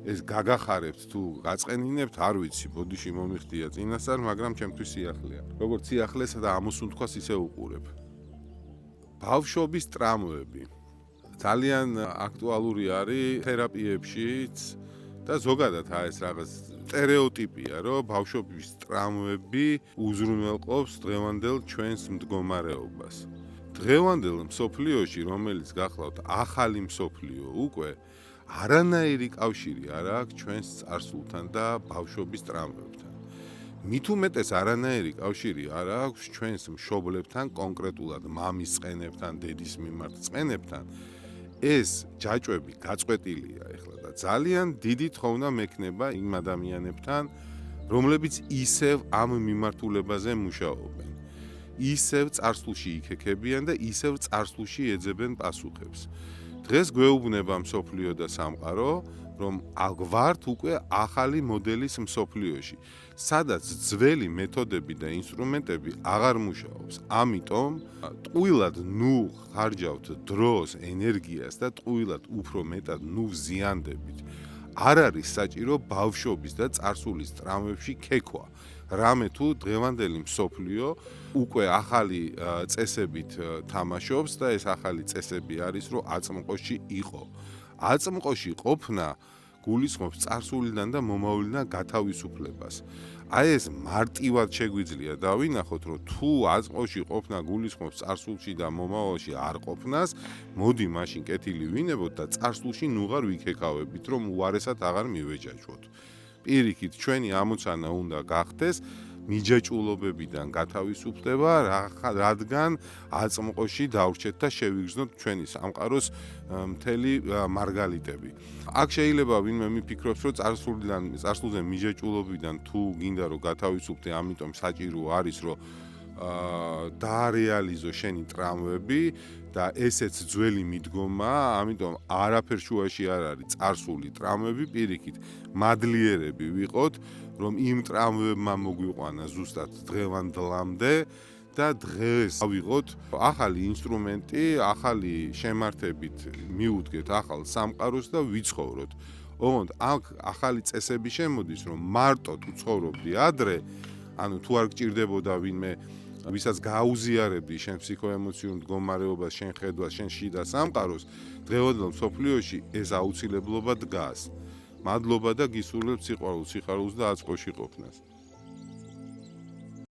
ეს გაგახარებთ თუ გაწყენინებთ, არ ვიცი, ბოდიში მომიხდია წინასწარ, მაგრამ ჩემთვის სიახლეა. როგორც სიახლესა და ამოსუნთქვას ისე უყურებ. ბავშვობის ტრამვები. ძალიან აქტუალური არის თერაპიებშიც და ზოგადად ეს რაღაც სტერეოტიპია, რომ ბავშვობის ტრამვები უზრუნველყოფს დღევანდელ ჩვენს მდგომარეობას. დღევანდელ მსოფლიოში, რომელიც გახლავთ ახალი მსოფლიო უკვე, არანაირი კავშირი არ აქვს ჩვენს წარსულთან და ბავშვობის ტრამვებთან. მით უმეტეს არანაირი კავშირი არ აქვს ჩვენს მშობლებთან, კონკრეტულად მამის წყენებთან, დედის მიმართ წყენებთან. ეს ჯაჭვები გაწყვეტილია ახლა და ძალიან დიდი თხოვნა მექნება იმ ადამიანებთან, რომლებიც ისევ ამ მიმართულებაზე მუშაობენ. ისევ წარსულში იქექებიან და ისევ წარსულში ეძებენ პასუხებს. დღეს გვეუბნება მსოფლიო და სამყარო, რომ აგვართ უკვე ახალი მოდელის მსოფლიოში, სადაც ძველი მეთოდები და ინსტრუმენტები აღარ მუშაობს. ამიტომ ტყუილად ნუ ხარჯავთ დროს, ენერგიას და ტყუილად უფრო მეტად ნუ ვზიანდებით. არ არის საჭირო ბავშვობის და წარსულის ტრამვებში ქექვა. რამე თუ დღევანდელი მსოფლიო უკვე ახალი წესებით თამაშობს და ეს ახალი წესები არის, რომ აწმყოში იყო. აწმყოში ყოფნა გულისხმობს წარსულიდან და მომავლიდან გათავისუფლებას. აი ეს მარტივად შეგვიძლია დავინახოთ, რომ თუ აწმყოში ყოფნა გულისხმობს წარსულში და მომავალში არ ყოფნას, მოდი მაშინ კეთილი ვინებოთ და წარსულში ნუღარ ვიქეკავებით, რომ უარესად აღარ მივეჯაჭვოთ. პირიქით, ჩვენი ამოცანა უნდა გახდეს მიჯაჭულობებიდან გათავისუფლება, რადგან აწმყოში დავრჩეთ და შევიგრძნოთ ჩვენი სამყაროს მთელი მარგალიტები. აქ შეიძლება ვინმე მიფიქრობს, რომ წარსულზე მიჯაჭულობიდან თუ გინდა რომ გათავისუფლდე, ამიტომ საჭირო არის, რომ დაარეალიზო შენი ტრამვები და ესეც ძველი მიდგომაა, ამიტომ არაფერ შუაში არ არის წარსული ტრამვები, პირიქით, მადლიერები ვიყოთ, რომ იმ ტრამვებმა მოგვიყვანა ზუსტად დღევანდლამდე და დღეს ავიღოთ ახალი ინსტრუმენტი, ახალი შემართებით მიუდგეთ ახალ სამყაროს და ვიცხოვროთ. ოღონდ აქ ახალი წესები შემოდის, რომ მარტო თუ ცხოვრობდი ადრე, ანუ თუ არ გჭირდებოდა ვინმე ვისაც გააუზიარებდი შენ ფსიქოემოციურ მდგომარეობას, შენ ხედვას, შენ შიდა სამყაროს, დღევანდელ მსოფლიოში ეს აუცილებლობა დგას. მადლობა და გისურვებთ სიყვარულს, სიხარულს და აწმყოში ყოფნას.